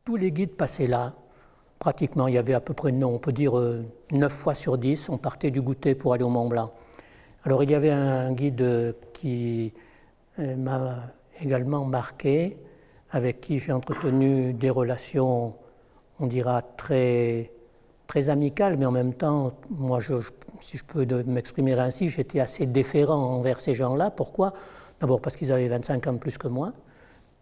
tous les guides passaient là. Pratiquement, il y avait à peu près, non, on peut dire 9 fois sur 10, on partait du Goûter pour aller au Mont Blanc. Alors il y avait un guide qui m'a également marqué, avec qui j'ai entretenu des relations, on dira, très, très amicales, mais en même temps, moi, si je peux m'exprimer ainsi, j'étais assez déférent envers ces gens-là. Pourquoi ? D'abord parce qu'ils avaient 25 ans de plus que moi,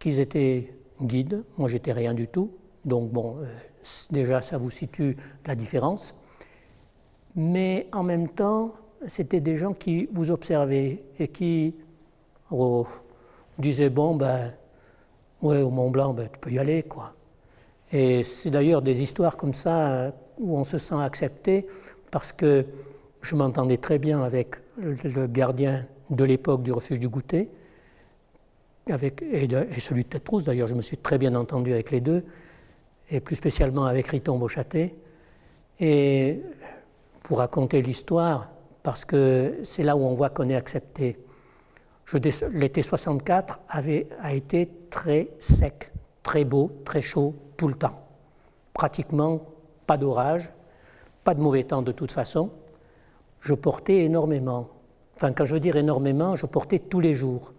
qu'ils étaient guides, moi j'étais rien du tout, donc bon, déjà ça vous situe la différence. Mais en même temps, c'était des gens qui vous observaient et qui disaient, bon, ben, ouais, au Mont Blanc, ben, tu peux y aller, quoi. Et c'est d'ailleurs des histoires comme ça où on se sent accepté, parce que je m'entendais très bien avec le gardien de l'époque du refuge du Goûter, et celui de Tête-Rousse, d'ailleurs, je me suis très bien entendu avec les deux, et plus spécialement avec Riton Beauchâté. Et pour raconter l'histoire, parce que c'est là où on voit qu'on est accepté. L'été 64 a été très sec, très beau, très chaud, tout le temps. Pratiquement pas d'orage, pas de mauvais temps de toute façon. Je portais énormément. Enfin, quand je veux dire énormément, je portais tous les jours.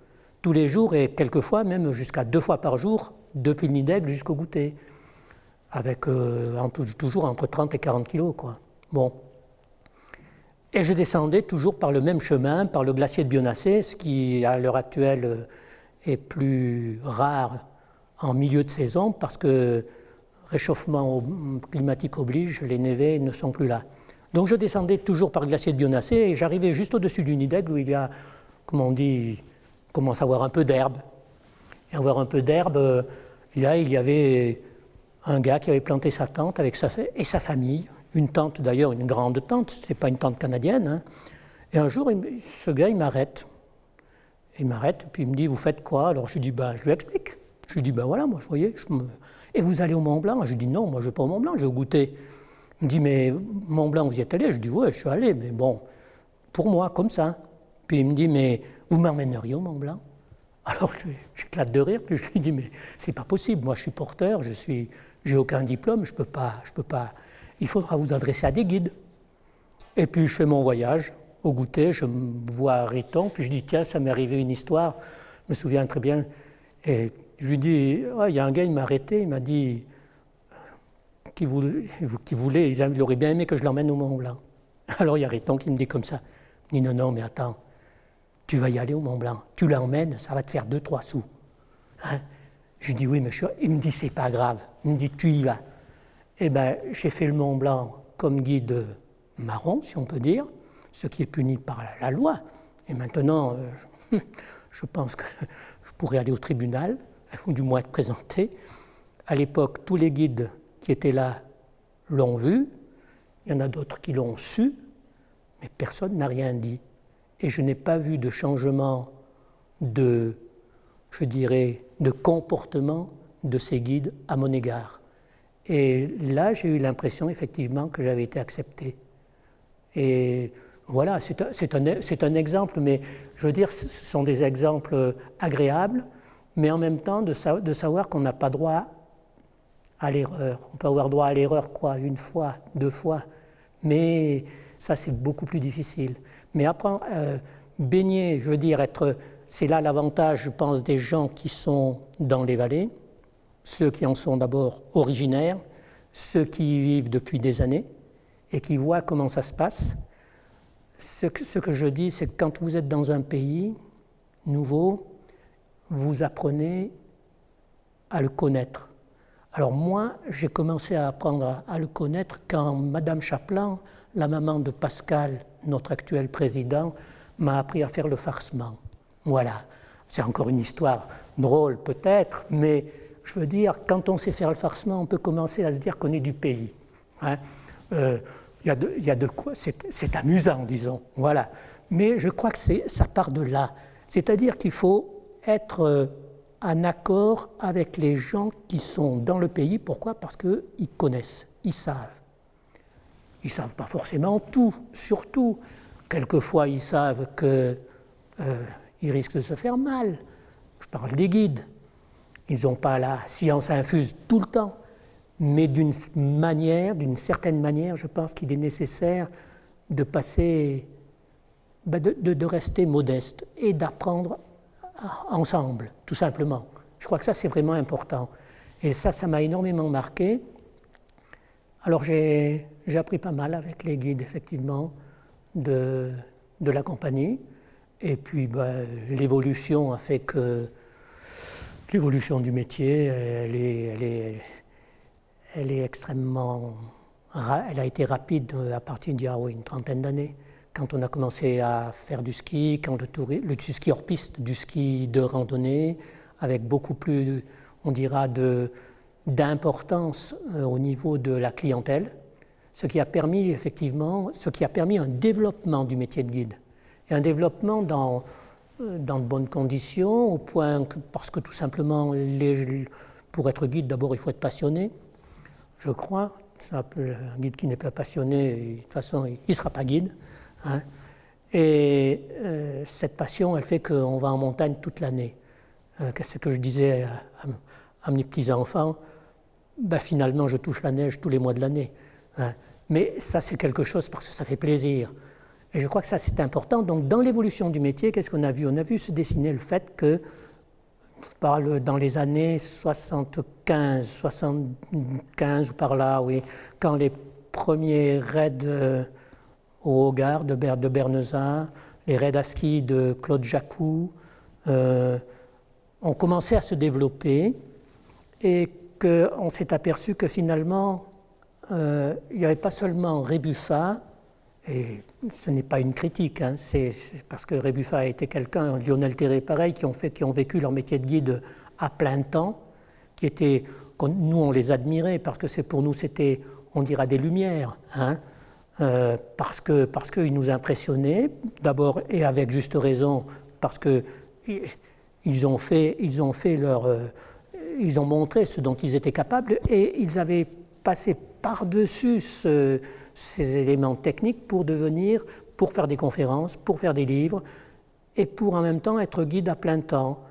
Tous les jours et quelquefois même jusqu'à 2 fois par jour, depuis le nid d'aigle jusqu'au Goûter. Avec toujours entre 30 et 40 kilos, quoi. Bon. Et je descendais toujours par le même chemin, par le glacier de Bionnassay, ce qui à l'heure actuelle est plus rare en milieu de saison parce que réchauffement climatique oblige, les névés ne sont plus là. Donc je descendais toujours par le glacier de Bionnassay et j'arrivais juste au-dessus du nid d'aigle où il y a, comme on dit, commence à avoir un peu d'herbe. Et à avoir un peu d'herbe, là il y avait un gars qui avait planté sa tente avec sa famille. Une tente d'ailleurs, une grande tente, ce n'est pas une tente canadienne. Hein. Et un jour, ce gars, il m'arrête. Il m'arrête, puis il me dit, vous faites quoi? Alors je lui dis, je lui explique. Je lui dis, voilà, moi, vous voyez, et vous allez au Mont Blanc? Je lui dis, non, moi, je ne vais pas au Mont Blanc, je vais au Goûter. Il me dit, mais Mont Blanc, vous y êtes allé? Je dis, ouais, je suis allé, mais bon, pour moi, comme ça. Puis il me dit, mais vous m'emmèneriez au Mont Blanc? Alors j'éclate de rire, puis je lui dis, mais c'est pas possible, moi, je suis porteur, j'ai aucun diplôme, je peux pas. Il faudra vous adresser à des guides. Et puis je fais mon voyage au Goûter, je vois Riton, puis je dis tiens, ça m'est arrivé une histoire, je me souviens très bien. Et je lui dis, il y a un gars, il m'a arrêté, il m'a dit qu'il voulait, il aurait bien aimé que je l'emmène au Mont Blanc. Alors il y a Riton qui me dit comme ça, il me dit non, mais attends, tu vas y aller au Mont Blanc, tu l'emmènes, ça va te faire 2-3 sous. Hein? Je lui dis oui, mais il me dit c'est pas grave, il me dit tu y vas. Eh bien, j'ai fait le Mont Blanc comme guide marron, si on peut dire, ce qui est puni par la loi. Et maintenant, je pense que je pourrais aller au tribunal, ou du moins être présenté. À l'époque, tous les guides qui étaient là l'ont vu, il y en a d'autres qui l'ont su, mais personne n'a rien dit. Et je n'ai pas vu de changement de comportement de ces guides à mon égard. Et là, j'ai eu l'impression, effectivement, que j'avais été accepté. Et voilà, c'est un exemple, mais je veux dire, ce sont des exemples agréables, mais en même temps de savoir qu'on n'a pas droit à l'erreur. On peut avoir droit à l'erreur, quoi, 1 fois, 2 fois, mais ça, c'est beaucoup plus difficile. Mais après, baigner, je veux dire, c'est là l'avantage, je pense, des gens qui sont dans les vallées, ceux qui en sont d'abord originaires, ceux qui y vivent depuis des années et qui voient comment ça se passe. Ce que je dis, c'est que quand vous êtes dans un pays nouveau, vous apprenez à le connaître. Alors moi, j'ai commencé à apprendre à le connaître quand Madame Chaplan, la maman de Pascal, notre actuel président, m'a appris à faire le farcement. Voilà, c'est encore une histoire drôle peut-être, mais je veux dire, quand on sait faire le farcement, on peut commencer à se dire qu'on est du pays. Hein. Y a de quoi, c'est amusant, disons. Voilà. Mais je crois que ça part de là. C'est-à-dire qu'il faut être en accord avec les gens qui sont dans le pays. Pourquoi? Parce qu'ils connaissent, ils savent. Ils ne savent pas forcément tout, surtout. Quelquefois, ils savent qu'ils risquent de se faire mal. Je parle des guides. Ils n'ont pas la science infuse tout le temps, mais d'une certaine manière, je pense qu'il est nécessaire de passer, de rester modeste et d'apprendre ensemble, tout simplement. Je crois que ça, c'est vraiment important. Et ça m'a énormément marqué. Alors j'ai appris pas mal avec les guides, effectivement, de la compagnie. Et puis l'évolution a fait que l'évolution du métier, elle est extrêmement... Elle a été rapide à partir d'il y a une trentaine d'années. Quand on a commencé à faire du ski, du ski hors piste, du ski de randonnée, avec beaucoup plus, on dira, d'importance au niveau de la clientèle, ce qui a permis un développement du métier de guide. Et un développement dans de bonnes conditions, au point que, parce que tout simplement, pour être guide, d'abord il faut être passionné, je crois. Un guide qui n'est pas passionné, de toute façon, il ne sera pas guide. Hein. Et cette passion, elle fait qu'on va en montagne toute l'année. C'est ce que je disais à mes petits-enfants, finalement, je touche la neige tous les mois de l'année. Hein. Mais ça, c'est quelque chose parce que ça fait plaisir. Et je crois que ça, c'est important. Donc, dans l'évolution du métier, qu'est-ce qu'on a vu? On a vu se dessiner le fait que, dans les années 75 ou par là, oui, quand les premiers raids au Hogarth de Bernezin, les raids à ski de Claude Jacou, ont commencé à se développer et qu'on s'est aperçu que finalement, il n'y avait pas seulement Rébuffat, et ce n'est pas une critique, hein, c'est parce que Rébuffat a été quelqu'un, Lionel Terré pareil, qui ont vécu leur métier de guide à plein temps, nous on les admirait parce que pour nous c'était, on dira, des lumières, hein, parce qu'ils nous impressionnaient, d'abord et avec juste raison, parce que ils ont montré ce dont ils étaient capables et ils avaient passé par-dessus ces éléments techniques pour faire des conférences, pour faire des livres et pour en même temps être guide à plein temps.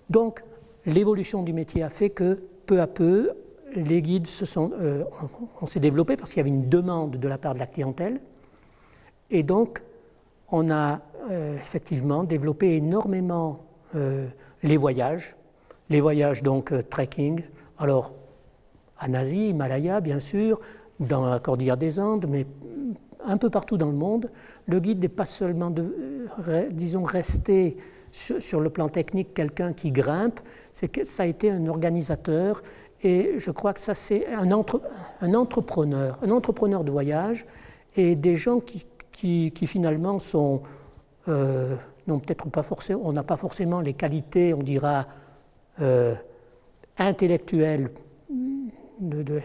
Donc l'évolution du métier a fait que peu à peu les guides on s'est développé parce qu'il y avait une demande de la part de la clientèle et donc on a effectivement développé énormément les voyages donc trekking, alors en Asie, Himalaya bien sûr, dans la Cordillère des Andes, mais un peu partout dans le monde. Le guide n'est pas seulement, resté sur le plan technique quelqu'un qui grimpe, c'est que ça a été un organisateur et je crois que ça c'est un entrepreneur de voyage et des gens qui finalement sont, n'ont peut-être pas forcément, on n'a pas forcément les qualités, on dira, intellectuelles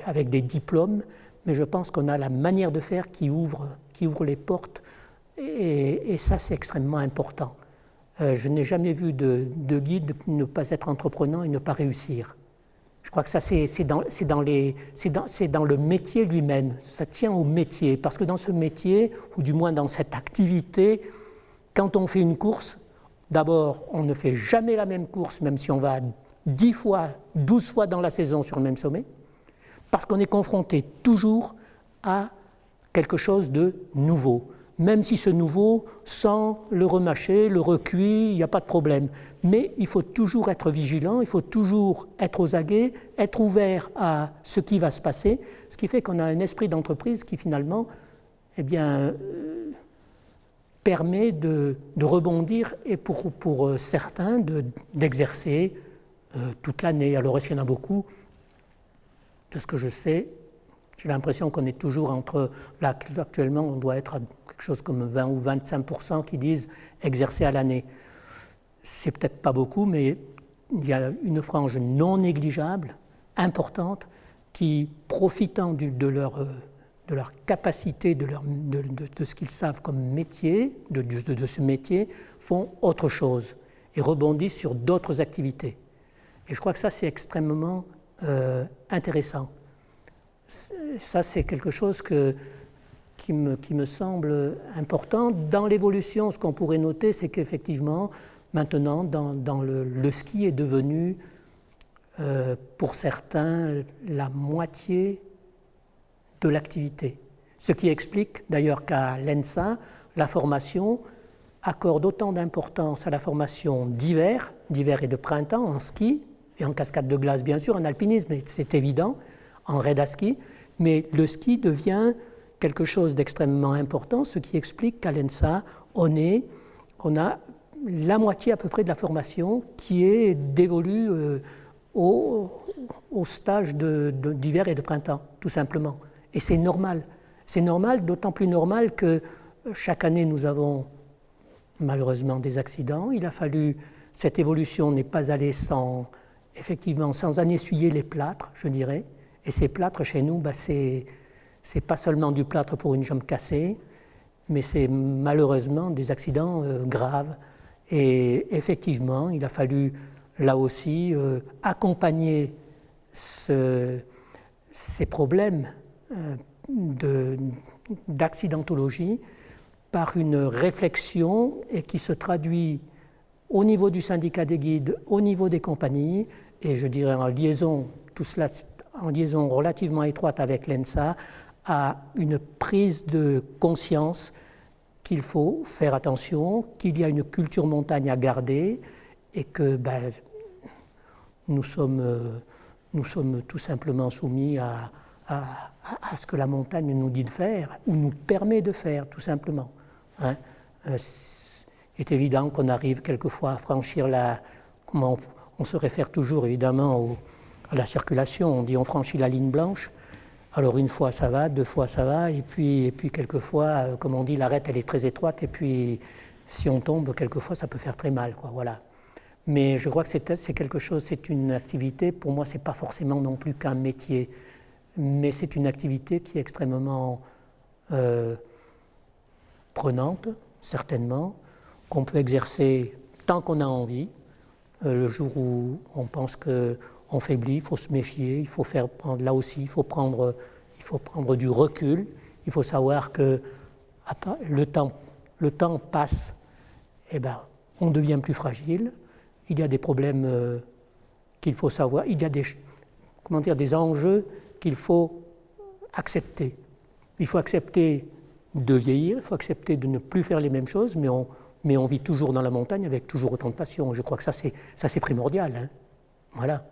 avec des diplômes, mais je pense qu'on a la manière de faire qui ouvre les portes et ça c'est extrêmement important. Je n'ai jamais vu de guide ne pas être entreprenant et ne pas réussir. Je crois que ça c'est dans le métier lui-même, ça tient au métier, parce que dans ce métier, ou du moins dans cette activité, quand on fait une course, d'abord on ne fait jamais la même course, même si on va 10 fois, 12 fois dans la saison sur le même sommet, parce qu'on est confronté toujours à quelque chose de nouveau. Même si ce nouveau, sans le remâcher, le recuit, il n'y a pas de problème. Mais il faut toujours être vigilant, il faut toujours être aux aguets, être ouvert à ce qui va se passer, ce qui fait qu'on a un esprit d'entreprise qui finalement permet de rebondir et pour certains d'exercer toute l'année. Alors est-ce qu'il y en a beaucoup? De ce que je sais, j'ai l'impression qu'on est toujours là actuellement on doit être à quelque chose comme 20 ou 25% qui disent exercer à l'année. C'est peut-être pas beaucoup, mais il y a une frange non négligeable, importante, qui, profitant de leur capacité, de ce qu'ils savent comme métier, de ce métier, font autre chose et rebondissent sur d'autres activités. Et je crois que ça, c'est extrêmement intéressant. Ça, c'est quelque chose qui me semble important. Dans l'évolution, ce qu'on pourrait noter, c'est qu'effectivement, maintenant, dans le ski est devenu pour certains, la moitié de l'activité. Ce qui explique d'ailleurs qu'à l'ENSA, la formation accorde autant d'importance à la formation d'hiver et de printemps en ski, et en cascade de glace bien sûr, en alpinisme, c'est évident, en raid à ski, mais le ski devient quelque chose d'extrêmement important, ce qui explique qu'à l'ENSA, on a la moitié à peu près de la formation qui est dévolue au stage d'hiver et de printemps, tout simplement. Et c'est normal. C'est normal, d'autant plus normal que chaque année nous avons malheureusement des accidents. Il a fallu, cette évolution n'est pas allée effectivement sans en essuyer les plâtres, je dirais. Et ces plâtres chez nous, c'est pas seulement du plâtre pour une jambe cassée, mais c'est malheureusement des accidents graves. Et effectivement, il a fallu là aussi accompagner ces problèmes d'accidentologie par une réflexion et qui se traduit au niveau du syndicat des guides, au niveau des compagnies, et je dirais en liaison, tout cela en liaison relativement étroite avec l'ENSA, à une prise de conscience qu'il faut faire attention, qu'il y a une culture montagne à garder et que nous sommes tout simplement soumis à ce que la montagne nous dit de faire ou nous permet de faire, tout simplement. Hein. Il est évident qu'on arrive quelquefois à franchir comment on se réfère toujours évidemment à la circulation, on dit on franchit la ligne blanche. Alors une fois ça va, deux fois ça va, et puis quelquefois, comme on dit, l'arête elle est très étroite, et puis si on tombe, quelquefois ça peut faire très mal, quoi, voilà. Mais je crois que c'est quelque chose, c'est une activité, pour moi c'est pas forcément non plus qu'un métier, mais c'est une activité qui est extrêmement prenante, certainement, qu'on peut exercer tant qu'on a envie. Le jour où on pense qu'on faiblit, il faut se méfier, il faut là aussi, il faut prendre du recul, il faut savoir que le temps passe, et on devient plus fragile, il y a des problèmes qu'il faut savoir, il y a des enjeux qu'il faut accepter. Il faut accepter de vieillir, il faut accepter de ne plus faire les mêmes choses, mais on vit toujours dans la montagne avec toujours autant de passion. Je crois que ça c'est primordial. Hein. Voilà.